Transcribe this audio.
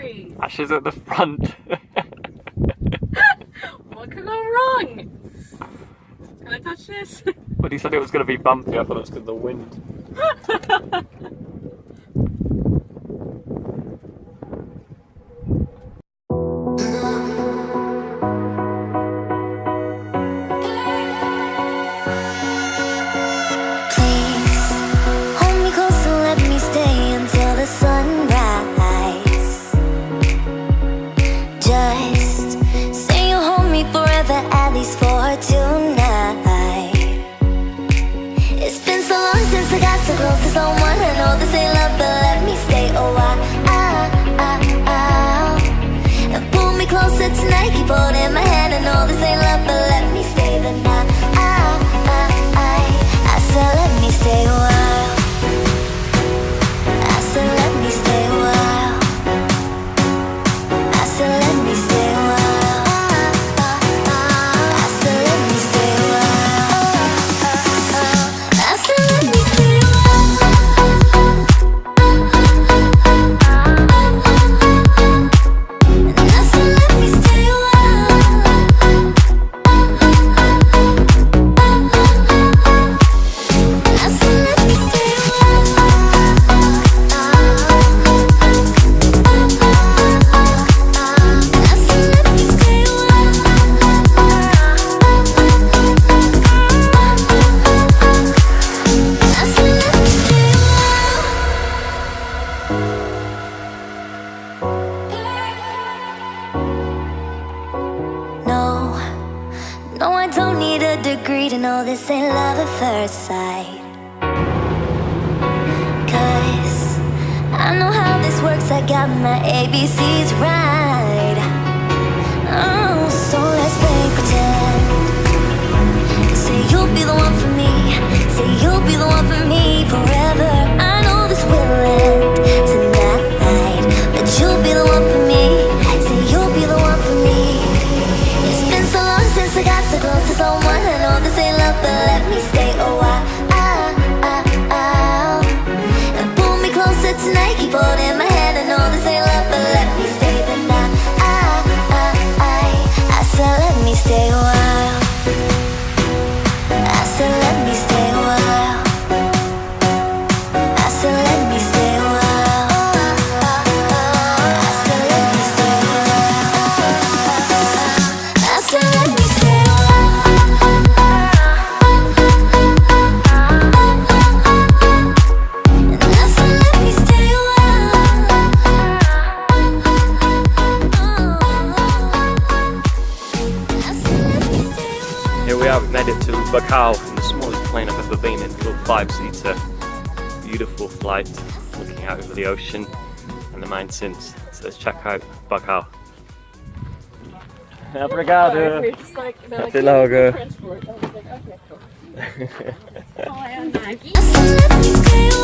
country. Ash is at the front. What could go wrong? Can I touch this? But he said it was going to be bumpy. I thought it was because of the wind. This ain't love at first sight. 'Cause I know how this works, I got my ABCs right. Oh, so let's play pretend. Say you'll be the one for me. Say you'll be the one for me forever. I know this will end tonight, but you'll be the one for me. Say you'll be the one for me. It's been so long since I got so close to someone. I know this ain't love, but let me stay a while. And pull me closer tonight, keep holding my hand. I know this ain't love, but let me stay the night. I said let me stay a while. I said let me stay a while. I said let me stay a while. I said let me stay a while. I said let me stay a while. Here we are, we've made it to Baucau, in the smallest plane I've ever been in, a little 5-seater, beautiful flight, looking out over the ocean and the mountains. So let's check out Baucau. Obrigado. Até logo. I said let me stay a while.